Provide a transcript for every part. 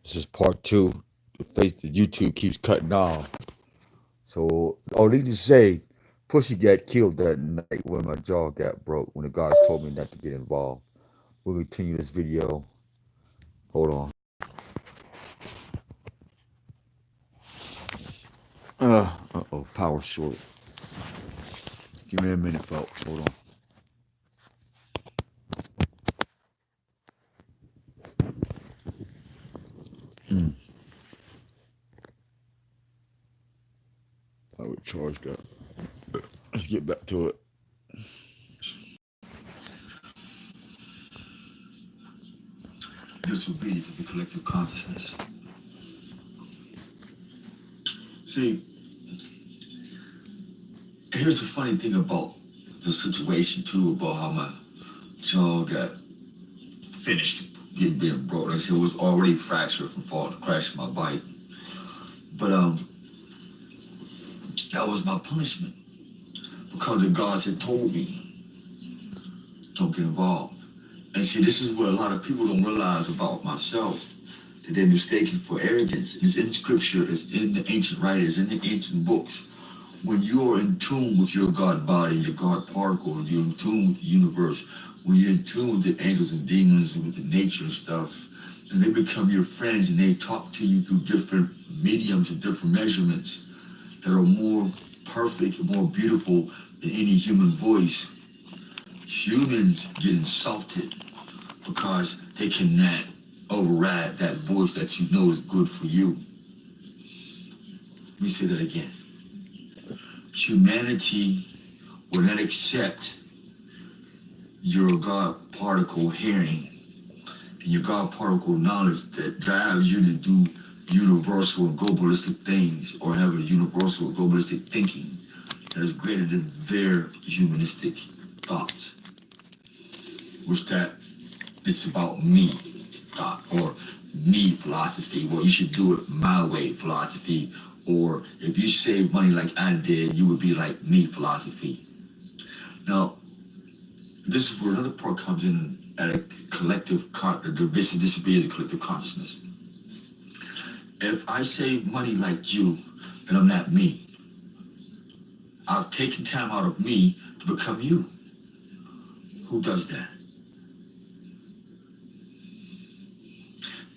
This is part 2. The YouTube keeps cutting off. So, all need to say, Pussy got killed that night when my jaw got broke, when the guards told me not to get involved. We'll continue this video. Hold on. Uh-oh, power short. Give me a minute, folks. Hold on. I would charge that. Let's get back to it. Disobedience of the collective consciousness. See, here's the funny thing about the situation too, about how my jaw got finished being broke. Like I said, it was already fractured from falling, crashing my bike. But that was my punishment, because the gods had told me, don't get involved. And see, this is what a lot of people don't realize about myself, that they're mistaken for arrogance. It's in scripture, it's in the ancient writers, in the ancient books. When you're in tune with your God body, your God particle, you're in tune with the universe, when you're in tune with the angels and demons and with the nature and stuff, and they become your friends and they talk to you through different mediums and different measurements that are more perfect and more beautiful than any human voice. Humans get insulted because they cannot override that voice that you know is good for you. Let me say that again. Humanity will not accept your God particle hearing and your God particle knowledge that drives you to do universal and globalistic things, or have a universal globalistic thinking that is greater than their humanistic thoughts. Which that it's about me thought, or me philosophy. Well, you should do it my way philosophy. Or if you save money like I did, you would be like me philosophy. Now, this is where another part comes in at a collective, the disobedience of collective consciousness. If I save money like you, then I'm not me. I've taken time out of me to become you. Who does that?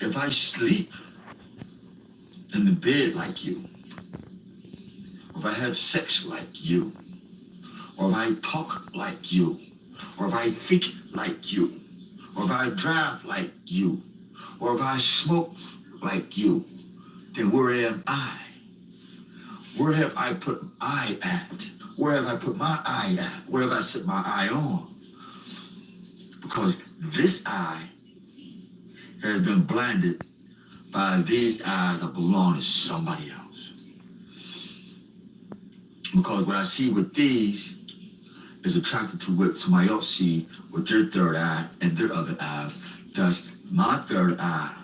If I sleep in the bed like you, or if I have sex like you, or if I talk like you, or if I think like you, or if I drive like you, or if I smoke like you, then where am I? Where have I put I at? Where have I put my eye at? Where have I set my eye on? Because this eye has been blinded by these eyes that belong to somebody else. Because what I see with these is attracted to what somebody else see with their third eye and their other eyes. Thus, my third eye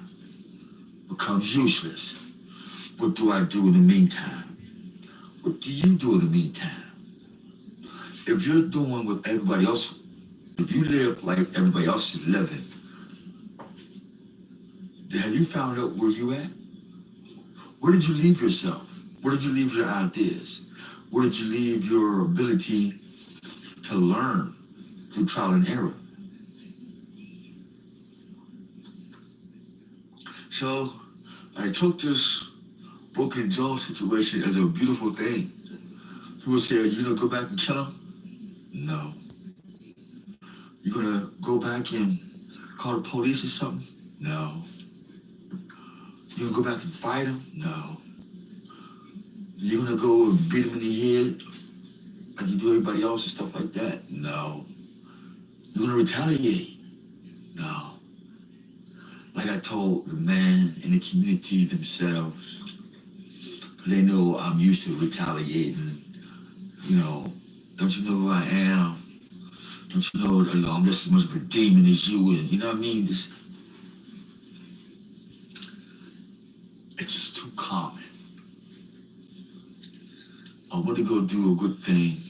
becomes useless. What do I do in the meantime? What do you do in the meantime? If you're doing what everybody else, if you live like everybody else is living, then have you found out where you at? Where did you leave yourself? Where did you leave your ideas? Where did you leave your ability to learn through trial and error? So I took this broken jaw situation as a beautiful thing. People say, you gonna go back and kill him? No. You gonna go back and call the police or something? No. You gonna go back and fight him? No. You gonna go and beat him in the head like you do everybody else and stuff like that? No. You gonna retaliate? No. Like I told the man in the community themselves, they know I'm used to retaliating. You know, don't you know who I am? Don't you know I'm just as much of a demon as you? And you know what I mean? It's just too common. I want to go do a good thing.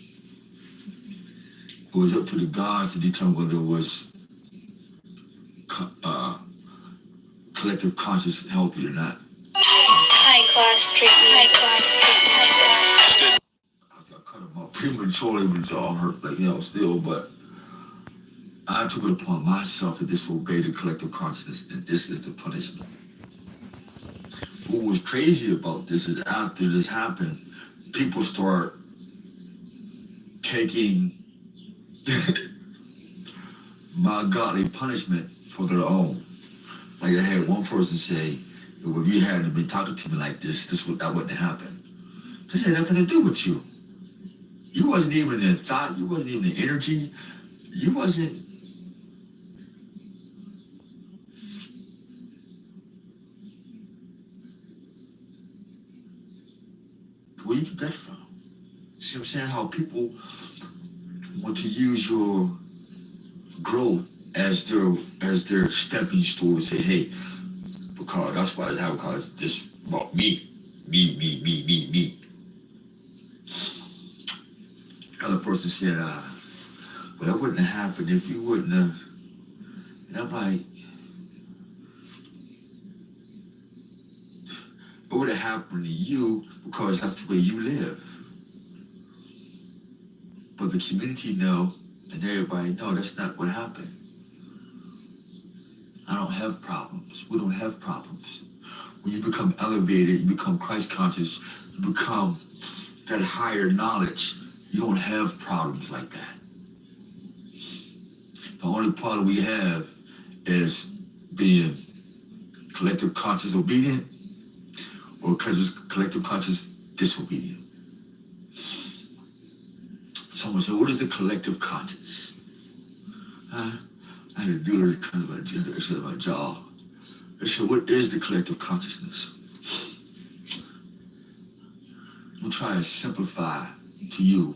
It was up to the gods to determine whether it was collective conscious healthy or not? High-class street music. I cut him up prematurely, but it's all hurt like hell still, but I took it upon myself to disobey the collective consciousness, and this is the punishment. What was crazy about this is after this happened, people start taking my godly punishment for their own. Like I had one person say, if you hadn't been talking to me like this, that wouldn't have happened. This had nothing to do with you. You wasn't even in thought, you wasn't even in energy, you wasn't. Where you get that from? See what I'm saying? How people want to use your growth as their stepping stool to say, hey, because that's why it's happening, because it's just about me. Another person said, well, that wouldn't have happened if you wouldn't have. And I'm like, it would have happened to you because that's the way you live. But the community know, and everybody know that's not what happened. I don't have problems. We don't have problems. When you become elevated, you become Christ conscious, you become that higher knowledge, you don't have problems like that. The only problem we have is being collective conscious obedient or collective conscious disobedient. Someone said, what is the collective conscious? I had to do this because of my gender, instead of my jaw. I said, what is the collective consciousness? I'm trying to simplify to you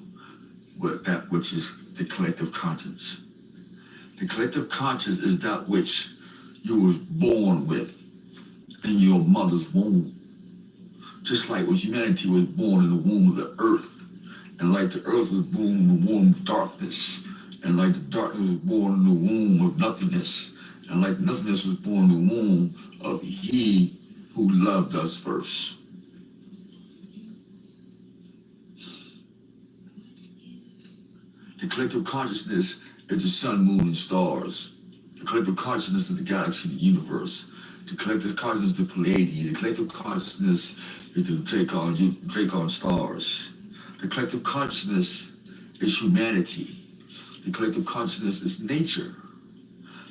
that which is the collective conscience. The collective conscience is that which you were born with in your mother's womb. Just like when humanity was born in the womb of the earth, and like the earth was born in the womb of darkness, and like the darkness was born in the womb of nothingness, and like nothingness was born in the womb of He who loved us first. The collective consciousness is the sun, moon, and stars. The collective consciousness is the galaxy, the universe. The collective consciousness is the Pleiades. The collective consciousness is the Dracon stars. The collective consciousness is humanity. The collective consciousness is nature.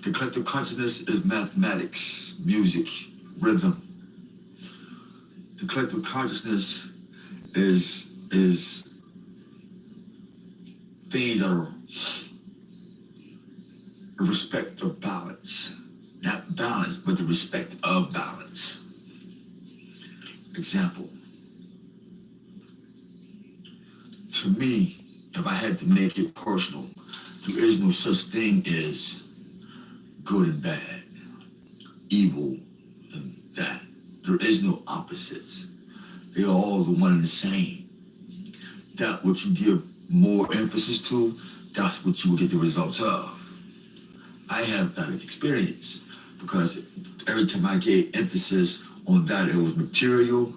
The collective consciousness is mathematics, music, rhythm. The collective consciousness is things that are a respect of balance. Not balance, but the respect of balance. Example. To me, if I had to make it personal, there is no such thing as good and bad, evil and that. There is no opposites. They are all the one and the same. That what you give more emphasis to, that's what you will get the results of. I have that experience because every time I gave emphasis on that, it was material.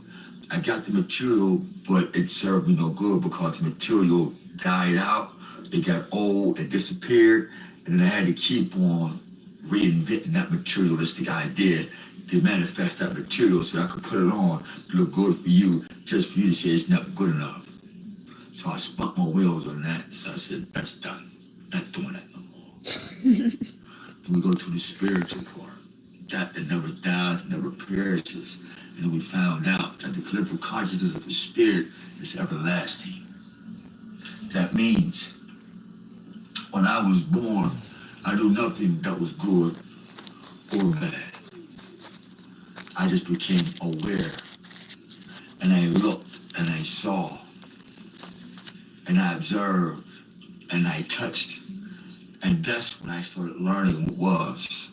I got the material, but it served me no good because the material died out, it got old, it disappeared, and then I had to keep on reinventing that materialistic idea to manifest that material so I could put it on to look good for you, just for you to say it's not good enough. So I spun my wheels on that, so I said, that's done. Not doing that no more. Then we go to the spiritual part. That never dies, never perishes. And then we found out that the collective consciousness of the spirit is everlasting. That means when I was born, I knew nothing that was good or bad. I just became aware. And I looked and I saw. And I observed and I touched. And that's when I started learning what was.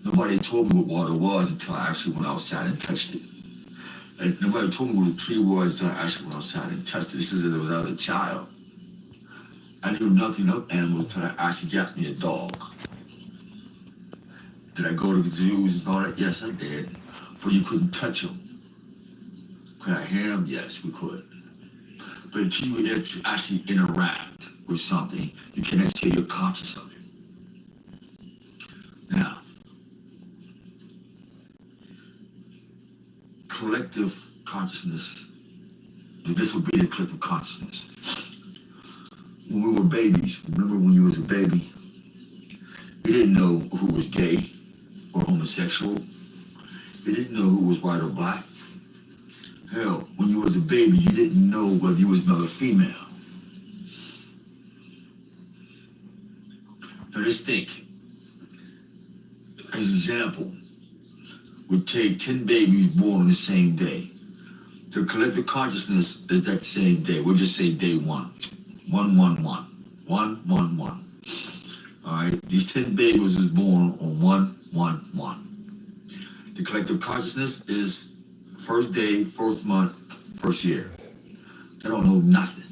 Nobody told me what water was until I actually went outside and touched it. And nobody told me what a tree was until I actually went outside and touched it. This is as I was a child. I knew nothing of animals until I actually got me a dog. Did I go to the zoos and all that? Yes, I did. But you couldn't touch them. Could I hear them? Yes, we could. But until you actually interact with something, you cannot say you're conscious of it. Now, collective consciousness, the disobedient collective consciousness. When we were babies, remember when you was a baby, you didn't know who was gay or homosexual. You didn't know who was white or black. Hell, when you was a baby, you didn't know whether you was male or female. Now just think, as an example, we take 10 babies born on the same day. Their collective consciousness is that same day. We'll just say day 1. 1, 1, 1. 1, 1, 1. All right, these 10 babies was born on 1, 1, 1. The collective consciousness is first day, first month, first year. They don't know nothing.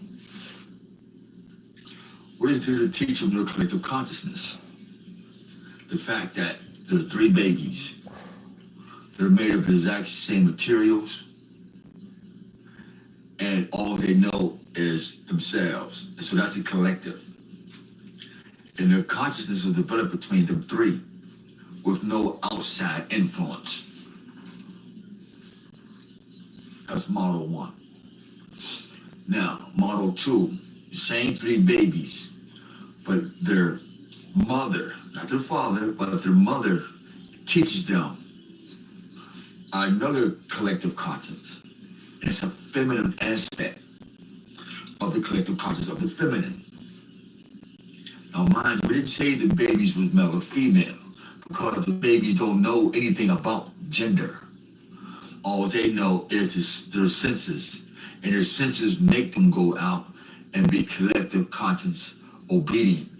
What is there to teach them their collective consciousness? The fact that there are 3 babies. They're made of the exact same materials, and all they know is themselves. And so that's the collective. And their consciousness was developed between them 3 with no outside influence. That's model 1. Now, model 2, same 3 babies, but their mother, not their father, but their mother teaches them another collective conscience. And it's a feminine aspect of the collective conscience of the feminine. Now mind you, we didn't say the babies was male or female because the babies don't know anything about gender. All they know is their senses, and their senses make them go out and be collective conscience obedient.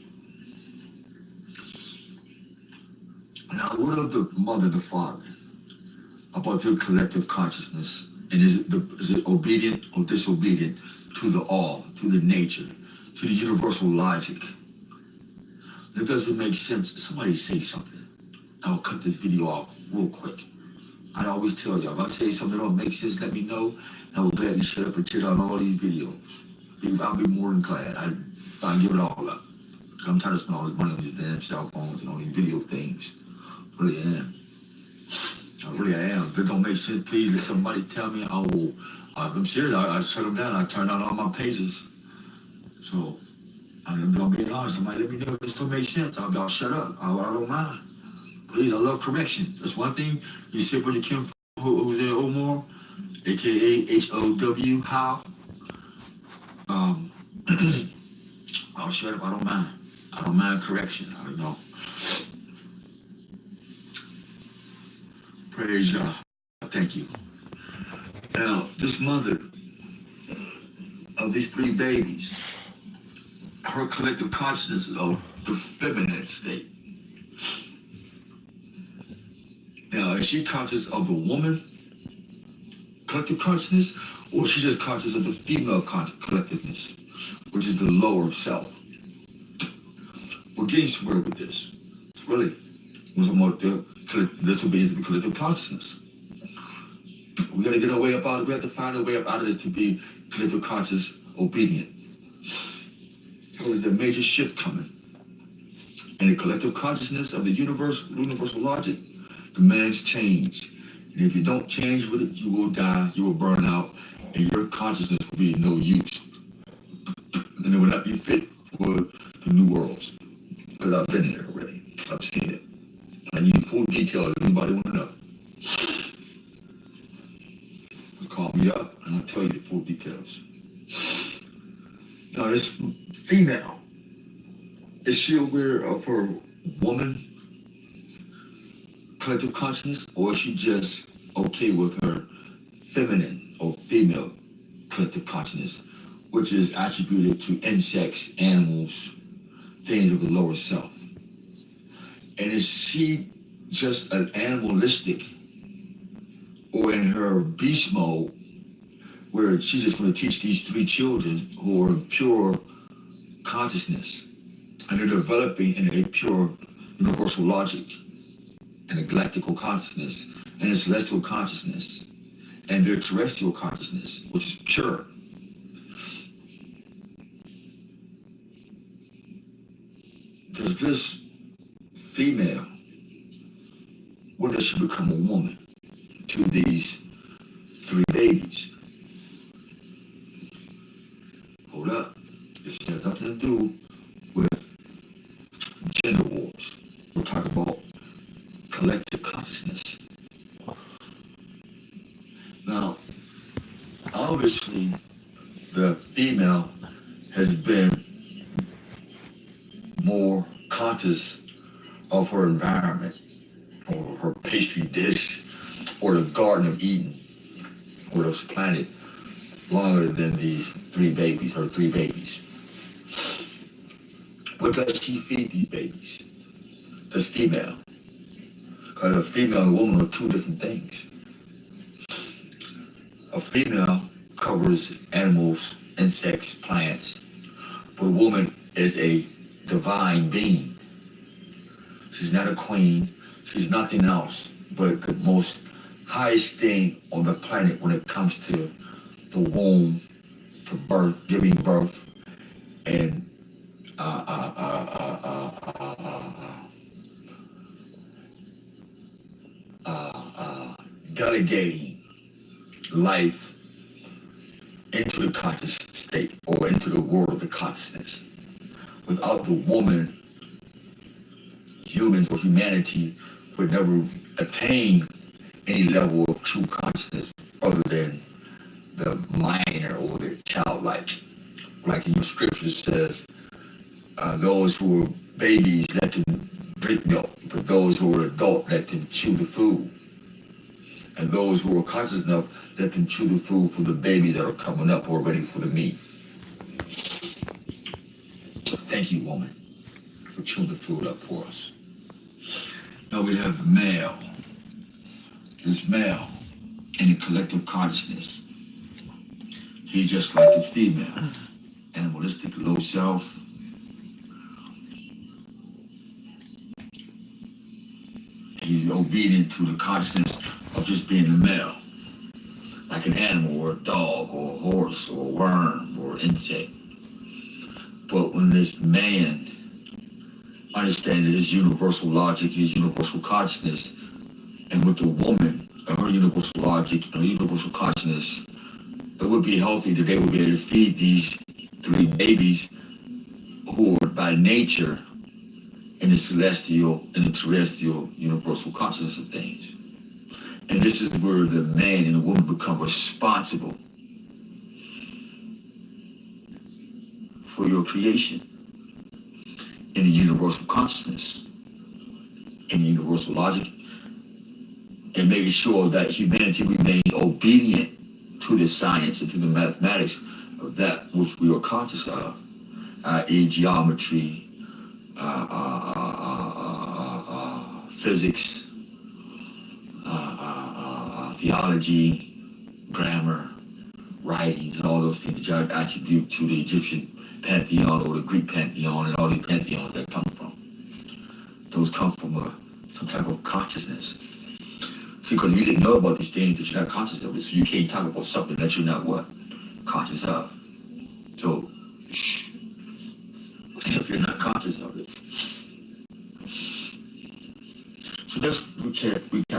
Now what of the mother and the father about their collective consciousness? And is it obedient or disobedient to the all, to the nature, to the universal logic? It doesn't make sense. Somebody say something. I'll cut this video off real quick. I always tell y'all, if I say something that don't make sense, let me know. And I will gladly shut up and tear down all these videos. I'll be more than glad. I'll give it all up. I'm trying to spend all this money on these damn cell phones and all these video things. Really am. I really am. If it don't make sense, please let somebody tell me. I will. I'm serious. I shut them down. I turn down all my pages. So, I'm being honest. Somebody let me know if this don't make sense. I'll shut up. I don't mind. Please, I love correction. That's one thing. You see where you came from, who's there, OMAR, aka HOW, how? I'll shut up. I don't mind. I don't mind correction. I don't know. Praise God. Thank you. Now, this mother of these 3 babies, her collective consciousness of the feminine state. Now, is she conscious of the woman collective consciousness, or is she just conscious of the female collectiveness, which is the lower self? We're getting somewhere with this. Really. We're talking about the disobedience of the collective consciousness. We got to get our way up out of it. We have to find a way up out of this to be collective conscious obedient. So there's a major shift coming. And the collective consciousness of the universal logic demands change. And if you don't change with it, you will die, you will burn out, and your consciousness will be no use. And it will not be fit for the new worlds. Because I've been there already. I've seen it. I need full details if anybody want to know. Call me up and I'll tell you the full details. Now this female, is she aware of her woman collective consciousness, or is she just okay with her feminine or female collective consciousness, which is attributed to insects, animals, things of the lower self? And is she just an animalistic, or in her beast mode, where she's just going to teach these 3 children who are in pure consciousness, and they're developing in a pure universal logic? and the galactical consciousness, and the celestial consciousness, and their terrestrial consciousness, which is pure. Does this female, when does she become a woman to these 3 babies? Hold up. This has nothing to do with gender wars. We're talking about collective consciousness. Now, obviously, the female has been more conscious of her environment, or her pastry dish, or the Garden of Eden, or this planet, longer than these 3 babies, her 3 babies. What does she feed these babies? This female. Because a female and a woman are 2 different things. A female covers animals, insects, plants, but a woman is a divine being. She's not a queen. She's nothing else but the most highest thing on the planet when it comes to the womb, to birth, giving birth, and delegating life into the conscious state, or into the world of the consciousness. Without the woman, humans or humanity would never attain any level of true consciousness other than the minor or the childlike. Like in your scripture says, those who are babies, let them drink milk, but those who are adult, let them chew the food. And those who are conscious enough, let them chew the food for the babies that are coming up or ready for the meat. Thank you, woman, for chewing the food up for us. Now we have the male. This male in the collective consciousness. He's just like the female. Animalistic, low self. He's obedient to the consciousness of just being a male. Like an animal or a dog or a horse or a worm or an insect. But when this man understands his universal logic, his universal consciousness, and with the woman, her universal logic and her universal consciousness, it would be healthy that they would be able to feed these 3 babies who are by nature in the celestial and the terrestrial universal consciousness of things. And this is where the man and the woman become responsible for your creation in the universal consciousness, in the universal logic, and making sure that humanity remains obedient to the science and to the mathematics of that which we are conscious of, i.e. geometry, physics, theology, grammar, writings, and all those things that you attribute to the Egyptian pantheon or the Greek pantheon and all the pantheons that come from. Those come from some type of consciousness. See, because you didn't know about these things, that you're not conscious of it, so you can't talk about something that you're not what? Conscious of. So, shh. If you're not conscious of it. So let's recap